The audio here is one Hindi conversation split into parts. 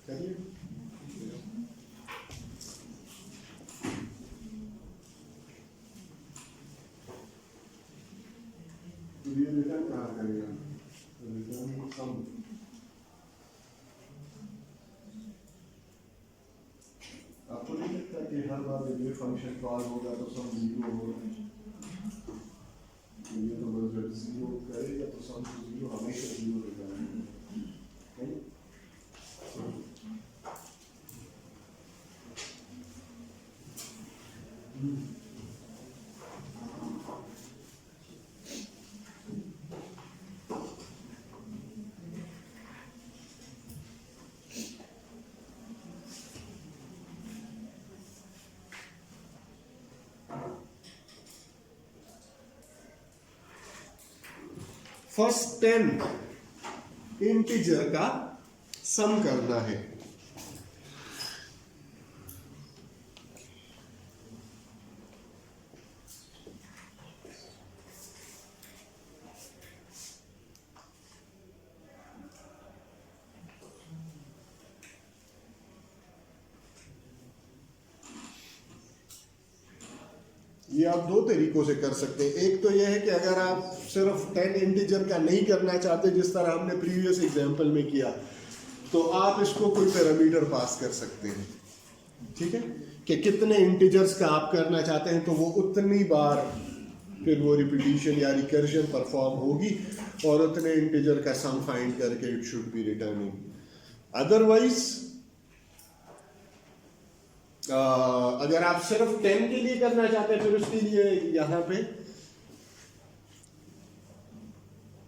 करिए। तो ये रिटर्न कहाँ करेगा? रिटर्न सम। आपको नहीं लगता कि हर बार जब ये फंक्शन कॉल होगा तो सम 0 होगा? ये तो बस जब 0 करेगा तो सम 0 हमेशा 0 रिटर्न करेगा। फर्स्ट 10 इंटीजर का सम करना है। ये आप दो तरीकों से कर सकते हैं। एक तो यह है कि अगर आप सिर्फ 10 इंटीजर का नहीं करना चाहते जिस तरह हमने प्रीवियस एग्जांपल में किया, तो आप इसको कोई पैरामीटर पास कर सकते हैं, ठीक है, कि कितने इंटीजर्स का आप करना चाहते हैं, तो वो उतनी बार फिर वो रिपीटिशन या रिकर्जन परफॉर्म होगी और उतने इंटीजर का सम फाइंड करके it should be returning. Otherwise अगर आप सिर्फ 10 के लिए करना चाहते हैं, फिर उसके लिए यहाँ पे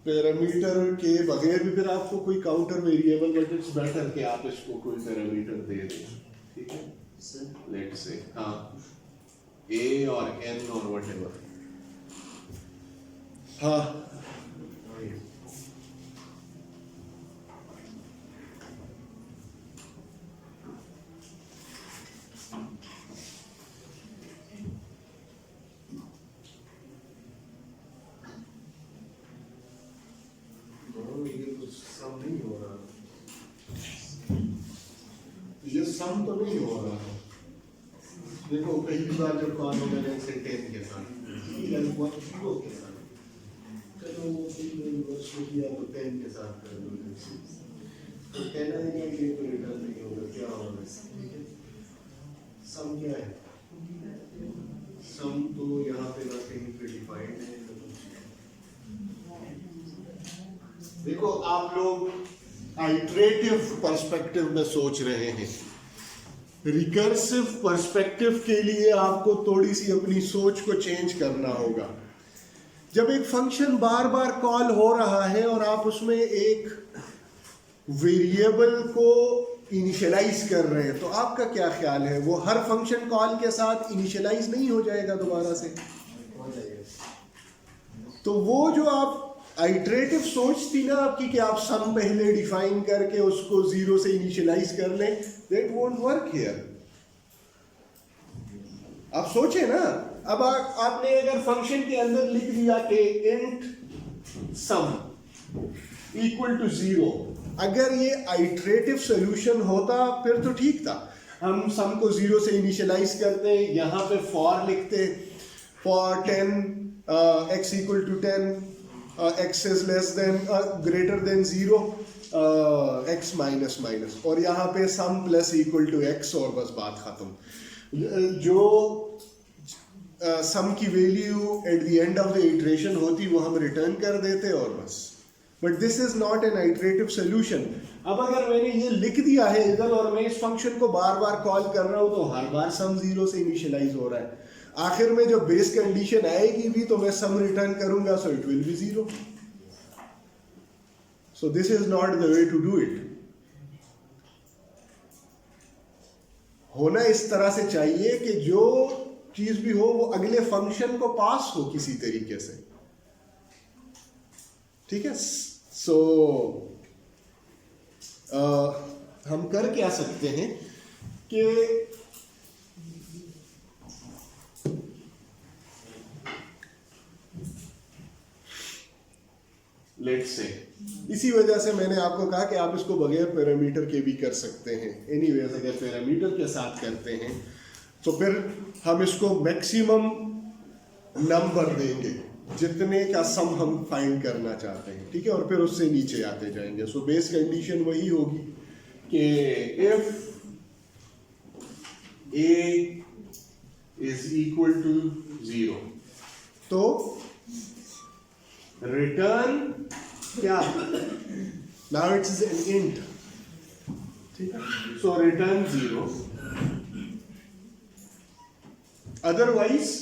पैरामीटर के बगैर भी फिर आपको कोई counter variable, but it's better कि आप इसको कोई पैरामीटर दे दें, ठीक है, लेट्स से हाँ a और n और व्हाटएवर। हाँ सम नहीं हो रहा, ये सम तो नहीं हो रहा है। देखो पहली बार जब कॉल हो मैंने से 10 के साथ के साथ चलो वो किया तो 10 के साथ कर दो, तो कहना है कि ये तो रिटर्न नहीं होगा, क्या होगा? सम क्या है? सम तो यहाँ पे ना कहीं पे डिफाइंड है। देखो आप लोग आइटरेटिव पर्सपेक्टिव में सोच रहे हैं, रिकर्सिव पर्सपेक्टिव के लिए आपको थोड़ी सी अपनी सोच को चेंज करना होगा। जब एक फंक्शन बार बार कॉल हो रहा है और आप उसमें एक वेरिएबल को इनिशियलाइज कर रहे हैं, तो आपका क्या ख्याल है, वो हर फंक्शन कॉल के साथ इनिशियलाइज नहीं हो जाएगा दोबारा से? तो वो जो आप आइटरेटिव सोच थी ना आपकी कि आप सम पहले डिफाइन करके उसको 0 से इनिशियलाइज कर लें, दैट वोंट वर्क हियर। आप सोचे ना, अब आपने अगर फंक्शन के अंदर लिख दिया कि इंट सम इक्वल टू 0, अगर ये आइटरेटिव सोल्यूशन होता फिर तो ठीक था, हम सम को 0 से इनिशियलाइज करते, यहाँ पे फॉर लिखते, for 10 x equal to 10 x is less than greater than 0 x minus minus, और यहाँ पे sum plus equal to x, और बस बात खत्म। जो सम की value at the end of the iteration होती वो हम रिटर्न कर देते और बस। But this is not an iterative solution. अब अगर मैंने ये लिख दिया है इधर और मैं इस फंक्शन को बार बार कॉल कर रहा हूँ, तो हर बार सम 0 से इनिशियलाइज हो रहा है, आखिर में जब बेस कंडीशन आएगी भी तो मैं सम रिटर्न करूंगा, so it will be 0। So this is not the way to do it. होना इस तरह से चाहिए कि जो चीज भी हो वो अगले फंक्शन को पास हो किसी तरीके से, ठीक है। सो हम कर क्या सकते हैं कि लेट्स से। इसी वजह से मैंने आपको कहा कि आप इसको बगैर पैरामीटर के भी कर सकते हैं। एनीवेज अगर पैरामीटर के साथ करते हैं तो फिर हम इसको मैक्सिमम नंबर देंगे जितने का सम हम फाइंड करना चाहते हैं, ठीक है, और फिर उससे नीचे आते जाएंगे। सो बेस कंडीशन वही होगी कि if a is equal to 0 तो रिटर्न क्या, now it is an int, ठीक है, सो रिटर्न 0। अदरवाइज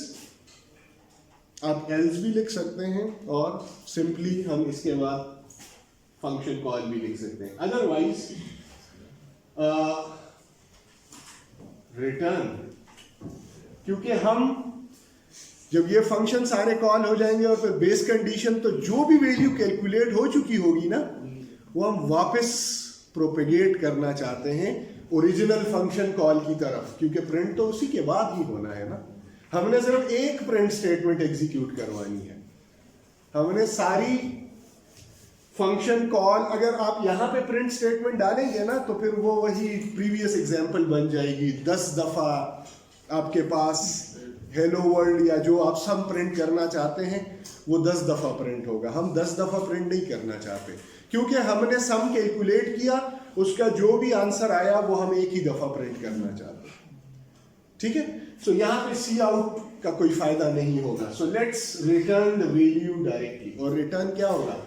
आप एल्स भी लिख सकते हैं और सिंपली हम इसके बाद फंक्शन कॉल भी लिख सकते हैं। अदरवाइज रिटर्न, क्योंकि हम जब ये फंक्शन सारे कॉल हो जाएंगे और फिर बेस कंडीशन, तो जो भी वैल्यू कैलकुलेट हो चुकी होगी ना वो हम वापस प्रोपेगेट करना चाहते हैं ओरिजिनल फंक्शन कॉल की तरफ, क्योंकि प्रिंट तो उसी के बाद ही होना है ना। हमने सिर्फ एक प्रिंट स्टेटमेंट एग्जीक्यूट करवानी है, हमने सारी फंक्शन कॉल, अगर आप यहां पे प्रिंट स्टेटमेंट डालेंगे ना तो फिर वो वही प्रीवियस एग्जांपल बन जाएगी। 10 दफा आपके पास हेलो वर्ल्ड या जो आप सम प्रिंट करना चाहते हैं वो 10 दफा प्रिंट होगा। हम 10 दफा प्रिंट नहीं करना चाहते, क्योंकि हमने सम कैलकुलेट किया, उसका जो भी आंसर आया वो हम एक ही दफा प्रिंट करना चाहते हैं, ठीक है। सो यहाँ पे सी आउट का कोई फायदा नहीं होगा। So let's return the value directly. और रिटर्न क्या होगा,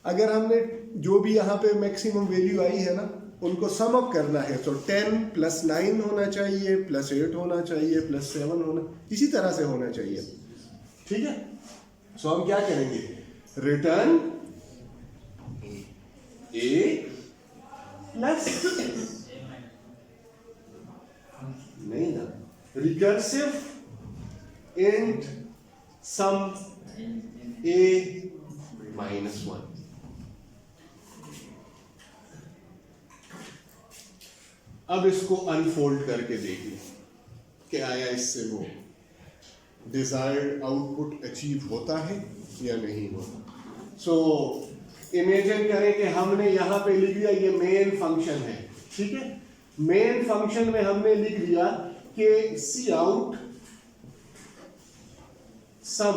अगर हमने जो भी यहाँ पे मैक्सिमम वैल्यू आई है ना उनको सम अप करना है, तो 10 + 9 होना चाहिए, +8 होना चाहिए, +7 होना, इसी तरह से होना चाहिए, ठीक है। सो हम क्या करेंगे, रिटर्न a प्लस, नहीं ना, रिकर्सिव इंट सम a -1। अब इसको अनफोल्ड करके देखिए कि आया इससे वो डिजायर्ड आउटपुट अचीव होता है या नहीं होता। सो इमेजिन करें कि हमने यहां पे लिख दिया ये मेन फंक्शन है, ठीक है। मेन फंक्शन में हमने लिख दिया कि cout sum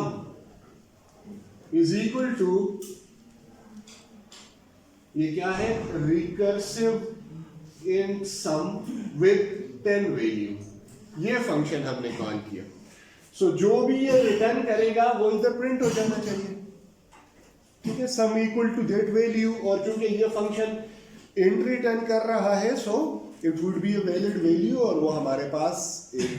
is equal to, ये क्या है, recursive int sum with 10 value, ये फंक्शन हमने कॉल किया। सो जो भी ये रिटर्न करेगा वो इधर प्रिंट हो जाना चाहिए, ठीक है, sum equal to that value. और चूंकि ये फंक्शन इंट रिटर्न कर रहा है so it would be a valid value और वो हमारे पास एक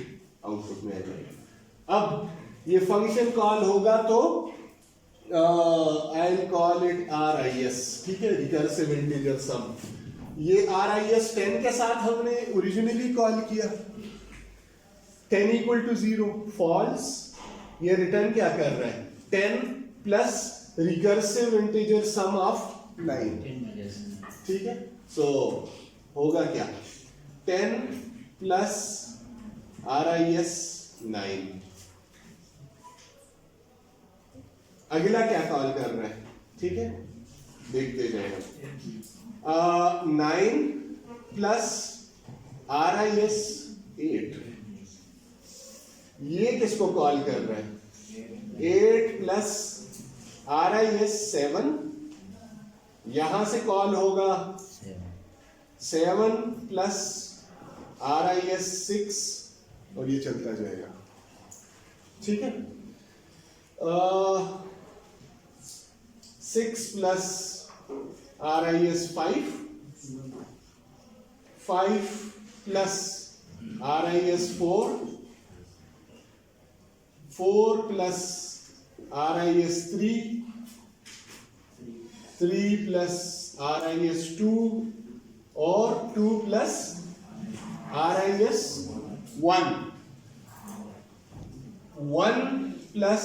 आउटपुट में आ जाएगा। अब ये फंक्शन कॉल होगा तो I will call it RIS, ठीक है, रिकर्सिव इंटीजर सम। ये RIS 10 के साथ हमने ओरिजिनली कॉल किया, 10 = 0 फॉल्स, ये रिटर्न क्या कर रहा है, 10 plus recursive integer sum of 9, ठीक है। सो होगा क्या, 10 प्लस RIS 9। अगला क्या कॉल कर रहा है, ठीक है, देखते जाएगा। 9 प्लस RIS 8, ये किसको कॉल कर रहा है, 8 प्लस RIS 7, यहां से कॉल होगा 7 प्लस RIS 6 और ये चलता जाएगा, ठीक है। 6 plus RIS 5, 5 plus RIS 4, 4 plus RIS 3, 3 plus RIS 2 और 2 प्लस RIS 1, 1 प्लस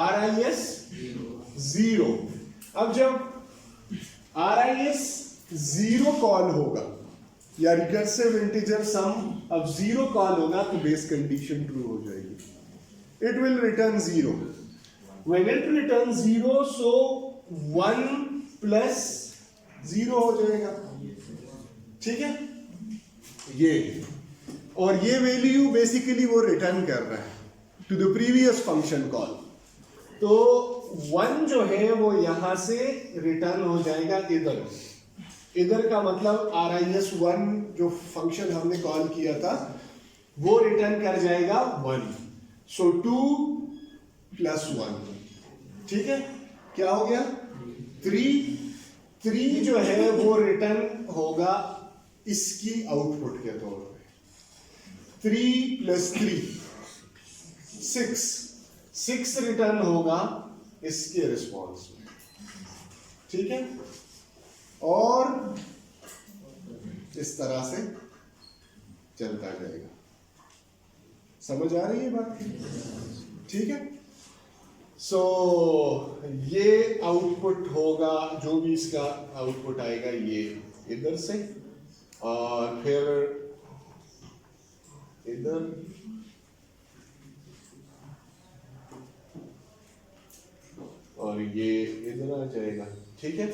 RIS 0। अब जब RIS 0 कॉल होगा या रिकर्सिव इंटीजर सम अब 0 कॉल होगा तो बेस कंडीशन ट्रू हो जाएगी, it will return 0। When it return 0 so 1 plus 0 हो जाएगा, ठीक है। ये और ये वैल्यू बेसिकली वो रिटर्न कर रहा है to the previous function call. तो 1 जो है वो यहां से रिटर्न हो जाएगा इधर। इधर का मतलब RIS1 जो फंक्शन हमने कॉल किया था वो रिटर्न कर जाएगा 1। सो 2 प्लस 1, ठीक है। क्या हो गया? 3 जो है वो रिटर्न होगा इसकी आउटपुट के तौर पे। 3 प्लस 3 6 रिटर्न होगा इसके रिस्पॉन्स में, ठीक है। और इस तरह से चलता जाएगा। समझ आ रही है बात? ठीक है। सो ये आउटपुट होगा, जो भी इसका आउटपुट आएगा ये इधर से, और फिर इधर, और ये इधर आ जाएगा, ठीक है।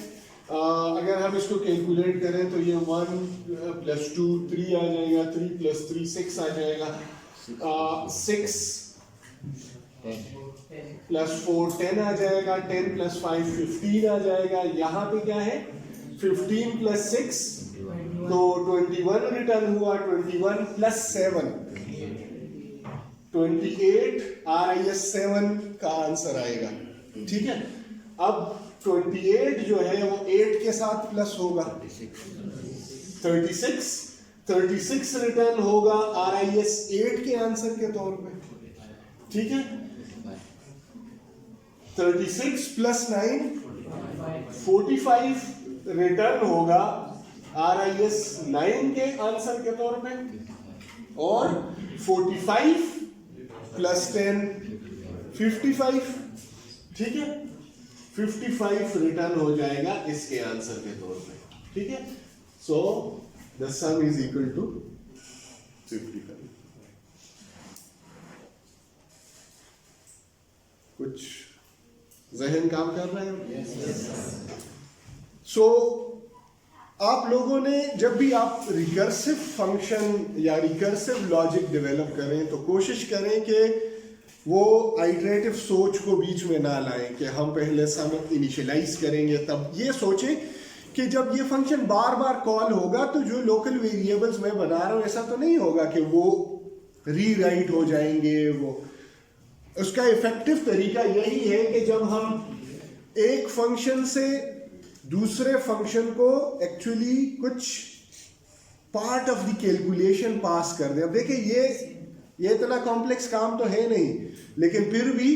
अगर हम इसको कैलकुलेट करें तो ये 1 प्लस 2 3 आ जाएगा, 3 प्लस 3 6 आ जाएगा, 6 प्लस 4 10 आ जाएगा, 10 प्लस 5 15 आ जाएगा। यहाँ पे क्या है? 15 प्लस 6 तो 21 रिटर्न हुआ, 21 प्लस 7 28 RIS7 का आंसर आएगा, ठीक है। अब 28 जो है वो 8 के साथ प्लस होगा, 36 रिटर्न होगा RIS8 के आंसर के तौर पे, ठीक है। 36 प्लस 9 45 रिटर्न होगा RIS9 के आंसर के तौर पे, और 45 प्लस 10 55, ठीक है। 55 रिटर्न हो जाएगा इसके आंसर के तौर पे, ठीक है। So the sum is equal to 55। कुछ जहन काम कर रहे हैं? सो आप लोगों ने जब भी आप रिकर्सिव फंक्शन या रिकर्सिव लॉजिक डेवलप करें तो कोशिश करें कि वो आइटरेटिव सोच को बीच में ना लाएं कि हम पहले सम इनिशियलाइज करेंगे, तब ये सोचें कि जब ये फंक्शन बार बार कॉल होगा तो जो लोकल वेरिएबल्स मैं बना रहा हूं ऐसा तो नहीं होगा कि वो रीराइट हो जाएंगे। वो उसका इफेक्टिव तरीका यही है कि जब हम एक फंक्शन से दूसरे फंक्शन को एक्चुअली कुछ पार्ट ऑफ द कैलकुलेशन पास कर दें। अब देखिए ये इतना कॉम्प्लेक्स काम तो है नहीं, लेकिन फिर भी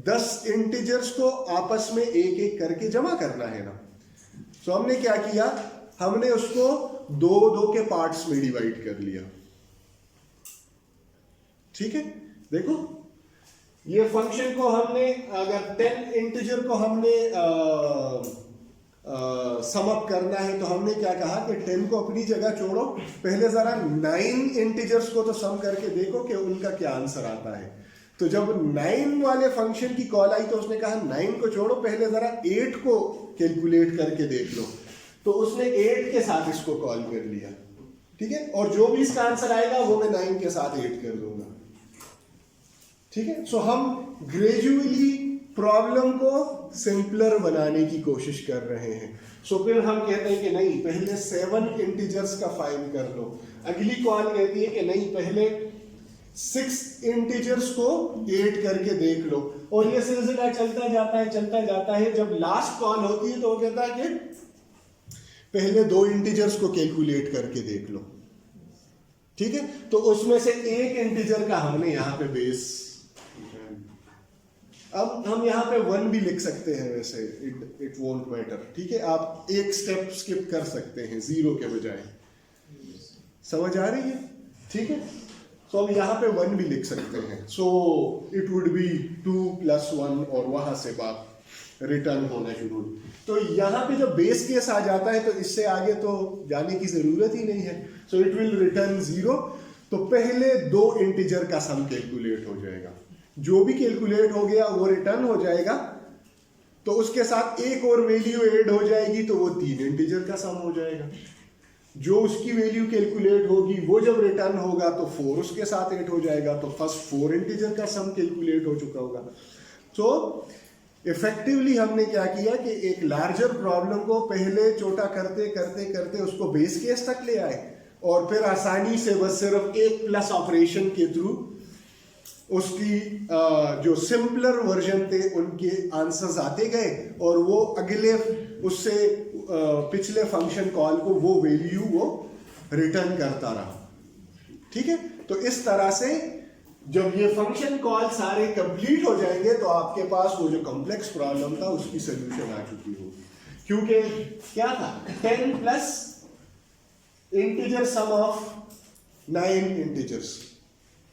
10 इंटीजर्स को आपस में एक एक करके जमा करना है ना। तो हमने क्या किया, हमने उसको 2 के पार्ट्स में डिवाइड कर लिया, ठीक है। देखो ये फंक्शन को हमने अगर 10 इंटीजर को हमने सम अप करना है तो हमने क्या कहा कि 10 को अपनी जगह छोड़ो, पहले जरा 9 इंटीजर्स को तो सम करके देखो कि उनका क्या आंसर आता है। तो जब 9 वाले फंक्शन की कॉल आई तो उसने कहा 9 को छोड़ो, पहले जरा 8 को कैलकुलेट करके देख लो। तो उसने 8 के साथ इसको कॉल कर लिया, ठीक है। और जो भी इसका आंसर आएगा वो मैं 9 के साथ 8 कर दूंगा, ठीक है। सो हम ग्रेजुअली प्रॉब्लम को सिंपलर बनाने की कोशिश कर रहे हैं। सो फिर हम कहते हैं कि नहीं, पहले 7 इंटीजर्स का फाइंड कर लो। अगली कॉल कहती है कि नहीं, पहले 6 इंटीजर्स को 8 करके देख लो, और ये सिलसिला चलता जाता है। जब लास्ट कॉल होती है तो वो कहता है कि पहले 2 इंटीजर्स को कैलकुलेट करके देख लो, ठीक है। तो उसमें से एक इंटीजर का हमने यहां पे बेस, अब हम यहाँ पे 1 भी लिख सकते हैं, वैसे इट वोंट मैटर, ठीक है। आप एक स्टेप स्किप कर सकते हैं 0 के बजाय। समझ आ रही है? ठीक है। सो हम यहाँ पे 1 भी लिख सकते हैं। सो इट वुड बी 2 प्लस 1, और वहां से बात रिटर्न होना शुरू। तो यहाँ पे जब बेस केस आ जाता है तो इससे आगे तो जाने की जरूरत ही नहीं है। So it will return 0। तो पहले 2 इंटीजर का सम कैलकुलेट हो जाएगा, जो भी कैलकुलेट हो गया वो रिटर्न हो जाएगा। तो उसके साथ एक और वैल्यू ऐड हो जाएगी तो वो 3 इंटीजर का सम हो जाएगा। जो उसकी वैल्यू कैलकुलेट होगी वो जब रिटर्न होगा तो 4 उसके साथ ऐड हो जाएगा, तो फर्स्ट 4 इंटीजर का सम कैलकुलेट हो चुका होगा। तो इफेक्टिवली हमने क्या किया कि एक लार्जर प्रॉब्लम को पहले छोटा करते करते करते उसको बेस केस तक ले आए, और फिर आसानी से बस सिर्फ एक प्लस ऑपरेशन के थ्रू उसकी जो सिंपलर वर्जन थे उनके आंसर्स आते गए, और वो अगले उससे पिछले फंक्शन कॉल को वो वैल्यू वो रिटर्न करता रहा। ठीक है, तो इस तरह से जब ये फंक्शन कॉल सारे कंप्लीट हो जाएंगे तो आपके पास वो जो कॉम्प्लेक्स प्रॉब्लम था उसकी सोल्यूशन आ चुकी होगी। क्योंकि क्या था, 10 plus integer sum of 9 integers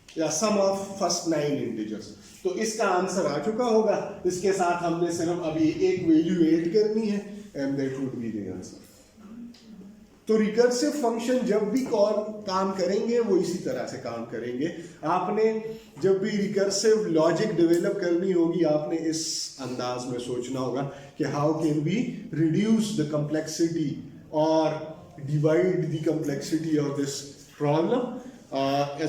या सम ऑफ फर्स्ट 9 इंटीजर्स, तो इसका आंसर आ चुका होगा। इसके साथ हमने सिर्फ अभी एक वैल्यू ऐड करनी है and that would be the answer. तो रिकर्सिव फंक्शन जब भी कॉल काम करेंगे वो इसी तरह से काम करेंगे। आपने जब भी रिकर्सिव लॉजिक डेवलप करनी होगी आपने इस अंदाज में सोचना होगा कि how can we reduce the complexity और divide the complexity of this problem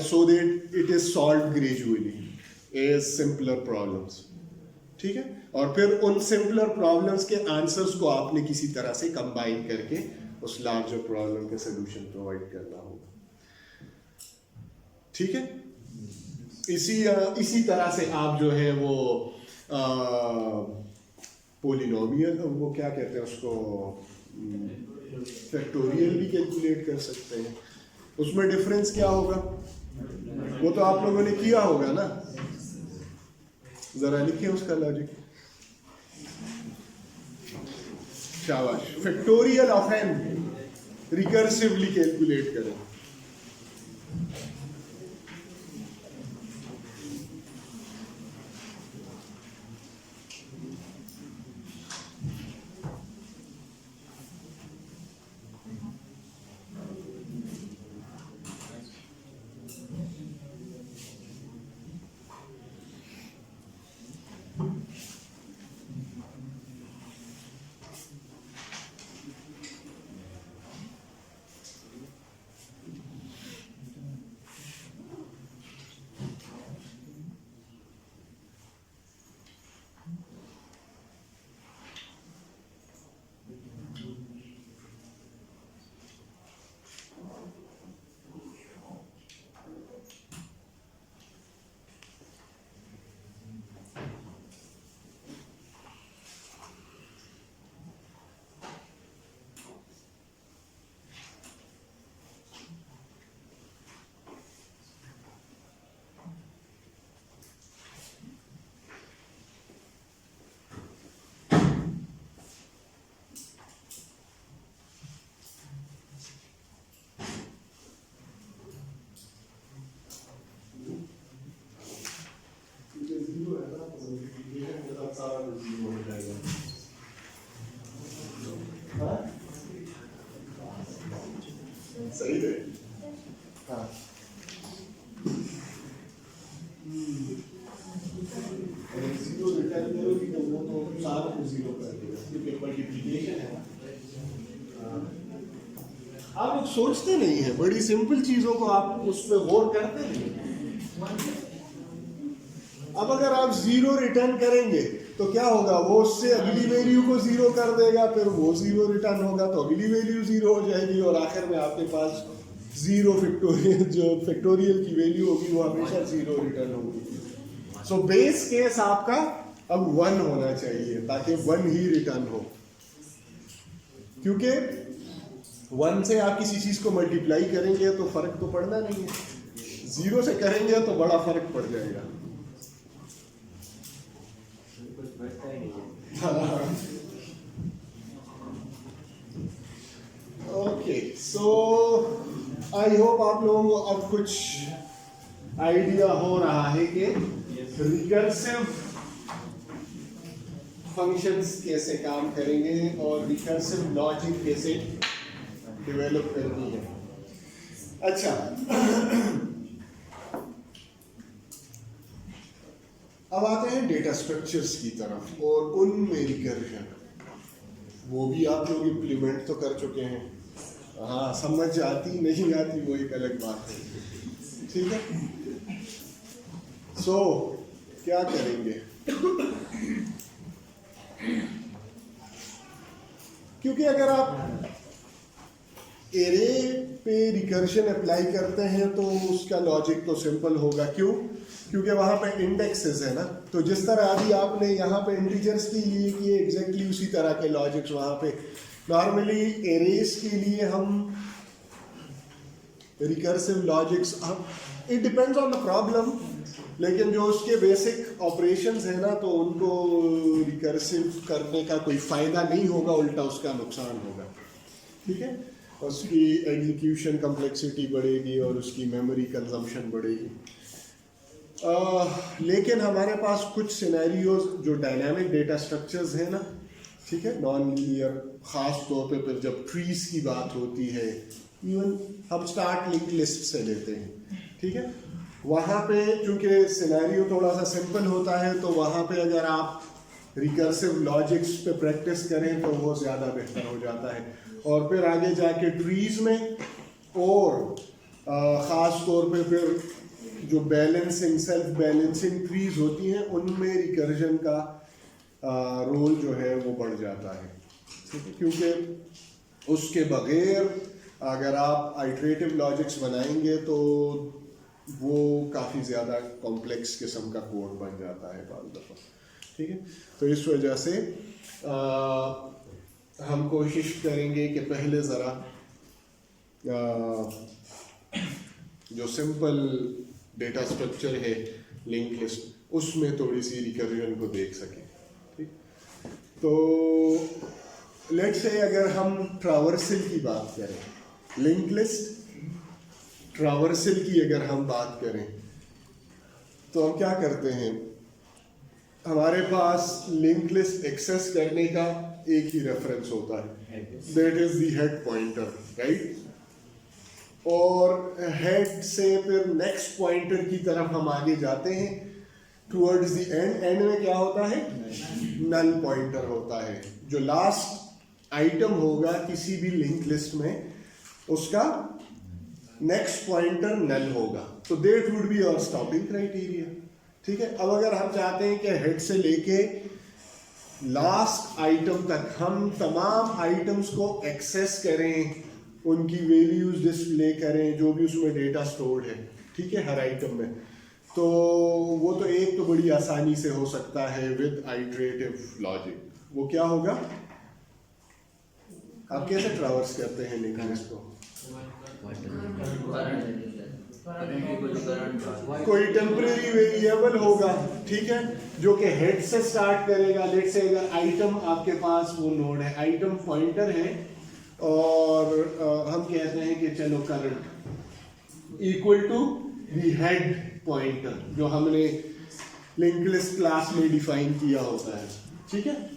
so that it is solved gradually as simpler problems। ठीक है, और फिर उन सिंपलर प्रॉब्लम्स के आंसर्स को आपने किसी तरह से कंबाइन करके उस लार्जर प्रॉब्लम के सोल्यूशन प्रोवाइड करना होगा। ठीक है, इसी तरह से आप जो है वो पोलिनोमियल, वो क्या कहते हैं उसको, फैक्टोरियल भी कैलकुलेट कर सकते हैं। उसमें डिफरेंस क्या होगा वो तो आप लोगों ने किया होगा ना, जरा लिखिए उसका लॉजिक। शाबाश, factorial of n recursively calculate करें। सही है, हाँ। जीरो रिटर्न करोगी तो वो तो सारा को जीरो कर देगा क्योंकि मल्टीप्लिकेशन है। आप लोग सोचते नहीं है, बड़ी सिंपल चीजों को आप उस पर गौर करते नहीं। अब अगर आप जीरो रिटर्न करेंगे तो क्या होगा, वो उससे अगली वैल्यू को जीरो कर देगा, फिर वो जीरो रिटर्न होगा तो अगली वैल्यू जीरो हो जाएगी, और आखिर में आपके पास जीरो फैक्टोरियल, जो फैक्टोरियल की वैल्यू होगी वो हमेशा जीरो रिटर्न होगी। सो बेस केस आपका अब 1 होना चाहिए ताकि 1 ही रिटर्न हो, क्योंकि 1 से आप किसी चीज को मल्टीप्लाई करेंगे तो फर्क तो पड़ना नहीं है, 0 से करेंगे तो बड़ा फर्क पड़ जाएगा। ओके, सो आई होप आप लोगों को अब कुछ आइडिया हो रहा है कि रिकर्सिव फंक्शंस कैसे काम करेंगे और रिकर्सिव लॉजिक कैसे डेवलप करनी है। अच्छा, अब आते हैं डेटा स्ट्रक्चर्स की तरफ और उनमें रिकर्जन, वो भी आप लोग इम्प्लीमेंट तो कर चुके हैं। हाँ, समझ आती नहीं आती वो एक अलग बात है, ठीक है। सो क्या करेंगे, क्योंकि अगर आप एरे पे रिकर्जन अप्लाई करते हैं तो उसका लॉजिक तो सिंपल होगा। क्यों? क्योंकि वहाँ पे इंडेक्सेस है ना, तो जिस तरह अभी आपने यहाँ पे इंटीजर्स के लिए किए एग्जैक्टली उसी तरह के लॉजिक्स वहाँ पे नॉर्मली एरेज के लिए हम recursive logics, it depends on the problem, लेकिन जो उसके बेसिक ऑपरेशंस है ना तो उनको रिकर्सिव करने का कोई फ़ायदा नहीं होगा, उल्टा उसका नुकसान होगा, ठीक है। उसकी एग्जीक्यूशन कम्प्लेक्सिटी बढ़ेगी और उसकी मेमोरी कंजम्पशन बढ़ेगी। लेकिन हमारे पास कुछ सिनेरियोज जो डायनामिक डेटा स्ट्रक्चर्स हैं ना, ठीक है, नॉन लीनियर, ख़ास तौर पे फिर जब ट्रीज की बात होती है, इवन हम स्टार्ट लिंक लिस्ट से लेते हैं, ठीक है, वहाँ पे चूँकि सिनेरियो थोड़ा सा सिंपल होता है तो वहाँ पे अगर आप रिकर्सिव लॉजिक्स पे प्रैक्टिस करें तो वो ज़्यादा बेहतर हो जाता है। और फिर आगे जाके ट्रीज में और ख़ास तौर पे फिर जो बैलेंसिंग, सेल्फ बैलेंसिंग ट्रीज होती हैं उनमें रिकर्जन का रोल जो है वो बढ़ जाता है, ठीक है, क्योंकि उसके बगैर अगर आप आइटरेटिव लॉजिक्स बनाएंगे तो वो काफ़ी ज़्यादा कॉम्प्लेक्स किस्म का कोड बन जाता है बाद दफ़ा, ठीक है। तो इस वजह से हम कोशिश करेंगे कि पहले ज़रा जो सिंपल डेटा स्ट्रक्चर है लिंक लिस्ट, उसमें थोड़ी सी रिकर्जन को देख सकें, ठीक। तो लेट्स से अगर हम ट्रावर्सल की बात करें, लिंक लिस्ट ट्रावर्सल की अगर हम बात करें तो हम क्या करते हैं, हमारे पास लिंक लिस्ट एक्सेस करने का एक ही रेफरेंस होता है, that is the head pointer, right. और हेड से फिर नेक्स्ट पॉइंटर की तरफ हम आगे जाते हैं टुवर्ड्स द एंड। एंड में क्या होता है? नल पॉइंटर होता है। जो लास्ट आइटम होगा किसी भी लिंक लिस्ट में उसका नेक्स्ट पॉइंटर नल होगा, तो that would be our stopping criteria, ठीक है। अब अगर हम चाहते हैं कि हेड से लेके लास्ट आइटम तक हम तमाम आइटम्स को एक्सेस करें, उनकी वैल्यूज डिस्प्ले करें, जो भी उसमें डेटा स्टोर्ड है, ठीक है, हर आइटम में, तो वो तो एक तो बड़ी आसानी से हो सकता है विद आइटरेटिव लॉजिक। वो क्या होगा, आप कैसे ट्रावर्स करते हैं लिंक लिस्ट को? कोई टेम्परेरी वेरिएबल होगा, ठीक है, जो कि हेड से स्टार्ट करेगा। लेट्स से अगर आइटम आपके पास वो नोड है, आइटम पॉइंटर है, और हम कहते हैं कि चलो current equal to the head pointer जो हमने लिंक लिस्ट क्लास में डिफाइन किया होता है, ठीक है।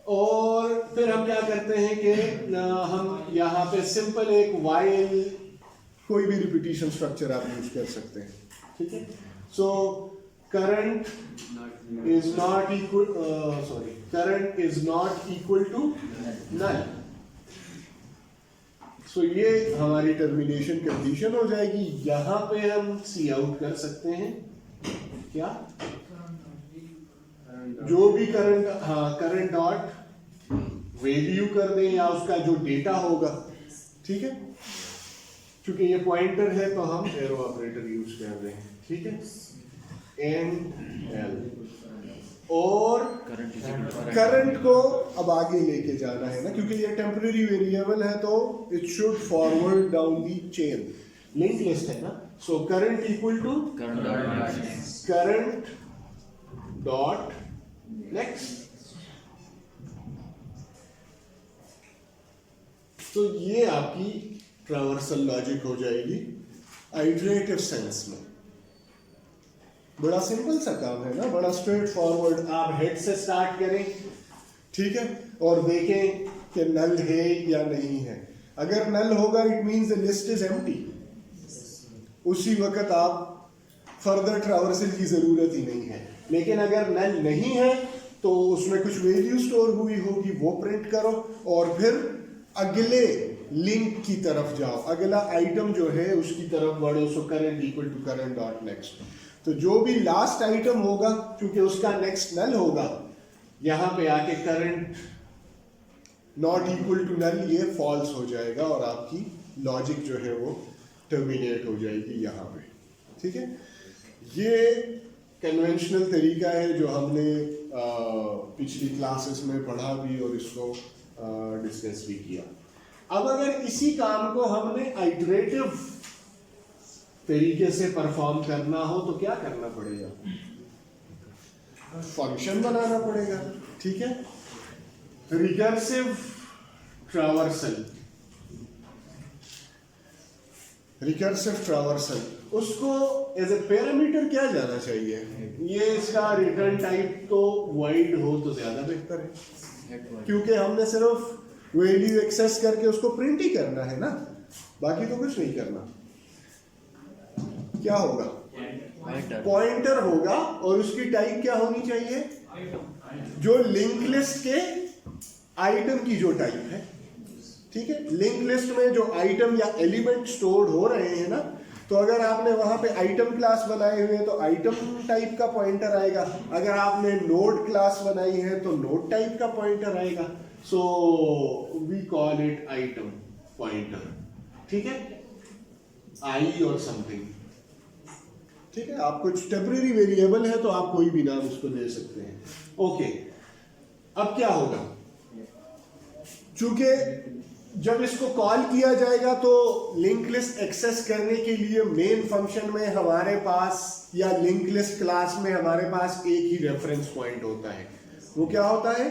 और फिर हम क्या करते हैं कि हम यहाँ पे सिंपल एक वाइल, कोई भी रिपीटिशन स्ट्रक्चर आप यूज कर सकते हैं, ठीक है। So current is not equal, current is not equal to null. So ये हमारी टर्मिनेशन कंडीशन हो जाएगी। यहाँ पे हम सी आउट कर सकते हैं क्या, जो भी करंट, हाँ, करंट डॉट वैल्यू कर दें या उसका जो डेटा होगा, ठीक है। क्योंकि ये पॉइंटर है तो हम एरो ऑपरेटर यूज कर रहे हैं, ठीक है, एन एल। और करंट को अब आगे लेके जाना है ना, क्योंकि ये टेम्परेरी वेरिएबल है तो it should forward down the chain, link list है ना। So current equal to current dot next. तो ये आपकी ट्रावर्सल लॉजिक हो जाएगी आइटरेटिव सेंस में। बड़ा सिंपल सा काम है ना, बड़ा स्ट्रेट फॉरवर्ड। आप हेड से स्टार्ट करें, ठीक है, और देखें कि नल है या नहीं है। अगर नल होगा it means the list is empty. उसी वक्त आप फर्दर ट्रैवर्सल की ज़रूरत ही नहीं है। लेकिन अगर नल नहीं है तो उसमें कुछ वैल्यू स्टोर हुई होगी, वो प्रिंट करो और फिर अगले लिंक की तरफ जाओ, अगला आइटम जो है उसकी तरफ बढ़ो। So current equal to current dot next. तो जो भी लास्ट आइटम होगा, क्योंकि उसका नेक्स्ट नल होगा, यहाँ पे आके current not equal to null ये फॉल्स हो जाएगा और आपकी लॉजिक जो है वो टर्मिनेट हो जाएगी यहाँ पे। ठीक है, ये कन्वेंशनल तरीका है जो हमने पिछली क्लासेस में पढ़ा भी और इसको डिस्कस भी किया। अब अगर इसी काम को हमने आइटरेटिव तरीके से परफॉर्म करना हो तो क्या करना पड़ेगा? फंक्शन बनाना पड़ेगा। ठीक है, रिकर्सिव ट्रैवर्सल, रिकर्सिव ट्रैवर्सल, उसको एज ए पैरामीटर क्या जाना चाहिए? ये इसका रिटर्न टाइप तो वाइड हो तो ज्यादा बेहतर है, क्योंकि हमने सिर्फ वैल्यू एक्सेस करके उसको प्रिंट ही करना है ना, बाकी तो कुछ नहीं करना। क्या होगा? पॉइंटर होगा और उसकी टाइप क्या होनी चाहिए? जो लिंक लिस्ट के आइटम की जो टाइप है। ठीक है, लिंक लिस्ट में जो आइटम या एलिमेंट स्टोर्ड हो रहे हैं ना, तो अगर आपने वहां पे आइटम क्लास बनाए हुए हैं तो आइटम टाइप का पॉइंटर आएगा, अगर आपने नोड क्लास बनाई है तो नोड टाइप का पॉइंटर आएगा। So we call it item pointer. ठीक है, आई और समथिंग। ठीक है, आप कुछ टेम्परेरी वेरिएबल है तो आप कोई भी नाम उसको दे सकते हैं। ओके, अब क्या होगा? चूंकि जब इसको कॉल किया जाएगा तो लिंक लिस्ट एक्सेस करने के लिए मेन फंक्शन में हमारे पास या लिंक लिस्ट क्लास में हमारे पास एक ही रेफरेंस पॉइंट होता है। वो क्या होता है?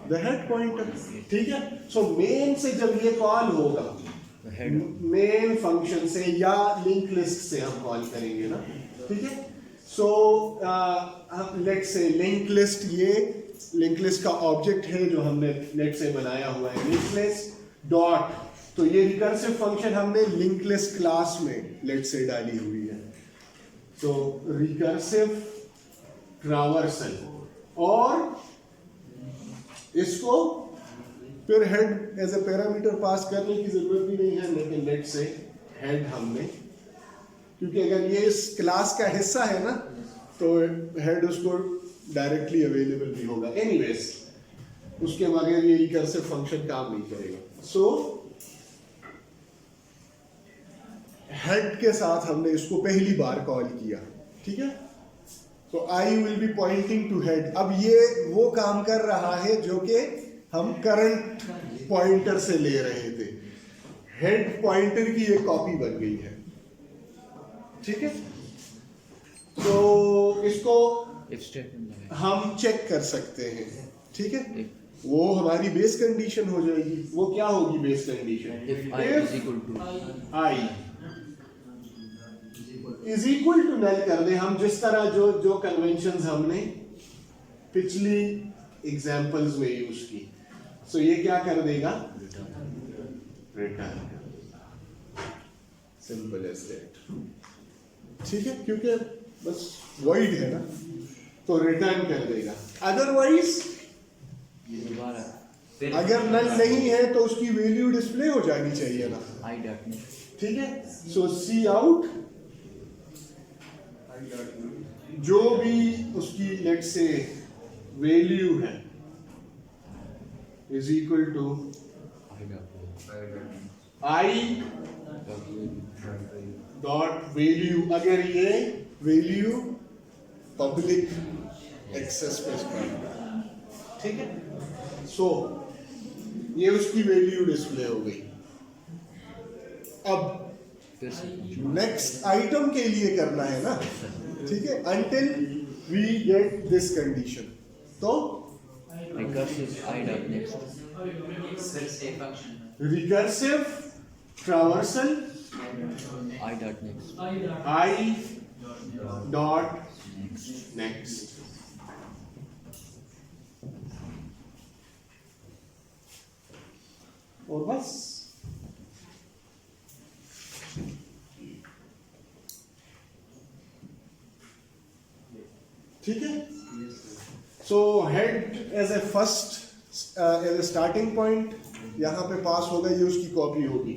The head pointer. ठीक है, सो मेन से जब ये कॉल होगा, मेन फंक्शन से या लिंक लिस्ट से हम कॉल करेंगे ना। ठीक है, so let's say link list, ये लिंक लिस्ट का ऑब्जेक्ट है जो हमने लेट से बनाया हुआ है, लिंक लिस्ट डॉट, तो ये रिकर्सिव फंक्शन हमने लिंक लिस्ट क्लास में लेट से डाली हुई है। तो रिकर्सिव ट्रैवर्सल, और इसको फिर head as a parameter pass करने की जरूरत भी नहीं है, लेकिन लेट से हेड हमने, क्योंकि अगर ये इस क्लास का हिस्सा है ना तो हेड उसको डायरेक्टली अवेलेबल भी होगा। एनीवेज, उसके बगैर ये रिकर्सिव फंक्शन काम नहीं करेगा। सो हेड के साथ हमने इसको पहली बार कॉल किया। ठीक है, तो I will be pointing to head. अब ये वो काम कर रहा है जो कि हम करंट पॉइंटर से ले रहे थे। हेड पॉइंटर की एक कॉपी बन गई है। ठीक है, तो इसको हम चेक कर सकते हैं। ठीक है, वो हमारी बेस कंडीशन हो जाएगी। वो क्या होगी base condition? If I is equal to I is equal to null कर दे हम, जिस तरह जो कन्वेंशंस हमने पिछली एग्जांपल्स में यूज की। सो ये क्या कर देगा? रिटर्न। Simple as that. ठीक है, क्योंकि बस वॉइड है ना, तो रिटर्न कर देगा। अदरवाइज अगर नल नहीं है तो उसकी वैल्यू डिस्प्ले हो जानी चाहिए ना। ठीक है, सो सी आउट, जो भी उसकी लेट से वैल्यू है is equal to I dot value. अगर ये वैल्यू पब्लिक एक्सेस पे स्पेसिफाई। ठीक है, सो ये उसकी वैल्यू डिस्प्ले हो गई। अब नेक्स्ट आइटम के लिए करना है ना। ठीक है, until we get this condition. तो recursive traversal I dot next. और बस ठीक है। So head as a first as a starting point यहाँ पे पास होगा, ये उसकी कॉपी होगी।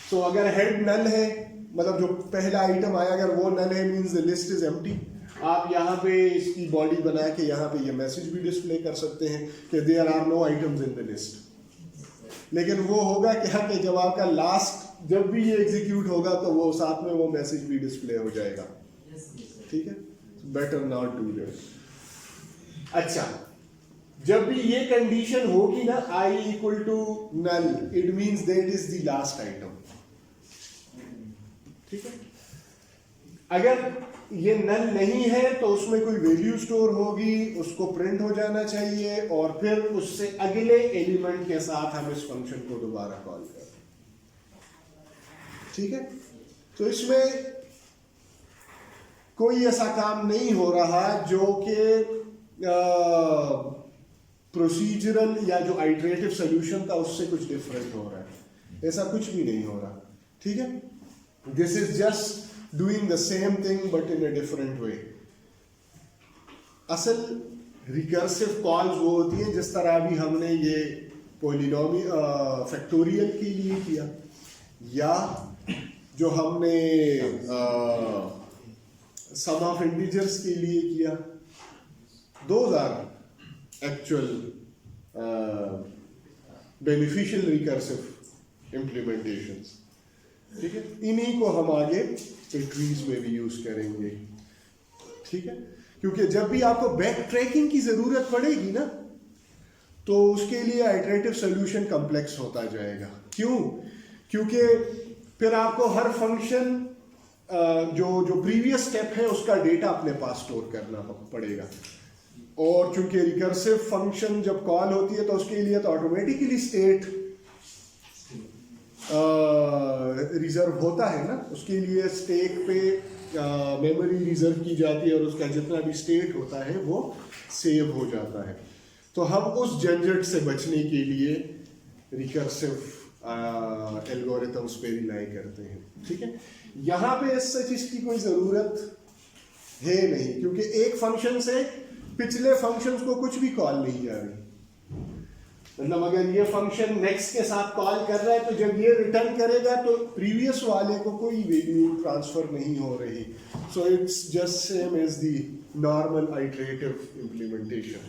तो अगर हेड नल है, मतलब जो पहला आइटम आया अगर वो नल है, means the list is empty. आप यहाँ पे इसकी बॉडी बना के यहाँ पे ये मैसेज भी डिस्प्ले कर सकते हैं कि there are no items in the list. लेकिन वो होगा क्या कि जब आपका लास्ट, जब भी ये एग्जीक्यूट होगा तो वो साथ में वो मैसेज भी डिस्प्ले हो जाएगा। ठीक है, बेटर नॉट डू दैट। अच्छा, जब भी ये कंडीशन होगी ना I equal to null, it means that is the last item. ठीक है, अगर ये नल नहीं है तो उसमें कोई वैल्यू स्टोर होगी, उसको प्रिंट हो जाना चाहिए और फिर उससे अगले एलिमेंट के साथ हम इस फंक्शन को दोबारा कॉल करें। ठीक है, तो इसमें कोई ऐसा काम नहीं हो रहा जो कि प्रोसीजरल या जो आइटरेटिव सोल्यूशन था उससे कुछ डिफरेंट हो रहा है, ऐसा कुछ भी नहीं हो रहा। ठीक है, this is just doing the same thing but in a different way। असल रिकर्सिव कॉल्स वो होती हैं जिस तरह अभी हमने ये पॉलिनोमी फैक्टोरियल के लिए किया, या जो हमने सम ऑफ इंटीजर्स के लिए किया। Those are actual beneficial recursive implementations. ठीक है, इन्हीं को हम आगे ट्रीज में भी यूज करेंगे। ठीक है, क्योंकि जब भी आपको बैक ट्रैकिंग की जरूरत पड़ेगी ना तो उसके लिए आइटरेटिव सोल्यूशन कॉम्प्लेक्स होता जाएगा। क्यों? क्योंकि फिर आपको हर फंक्शन जो प्रीवियस स्टेप है उसका डेटा अपने पास स्टोर करना पड़ेगा। और चूंकि रिकर्सिव फंक्शन जब कॉल होती है तो उसके लिए तो ऑटोमेटिकली स्टेट रिजर्व होता है ना, उसके लिए स्टेक पे मेमोरी रिजर्व की जाती है और उसका जितना भी स्टेट होता है वो सेव हो जाता है। तो हम उस झंझट से बचने के लिए रिकर्सिव एल्गोरिथम्स पे रिलाई करते हैं। ठीक है, यहाँ पे इस सच इसकी कोई ज़रूरत है नहीं, क्योंकि एक फंक्शन से पिछले फंक्शंस को कुछ भी कॉल नहीं जा रही। मतलब अगर ये फंक्शन नेक्स्ट के साथ कॉल कर रहा है तो जब ये रिटर्न करेगा तो प्रीवियस वाले को कोई वैल्यू ट्रांसफर नहीं हो रही। So it's just same as the normal iterative implementation.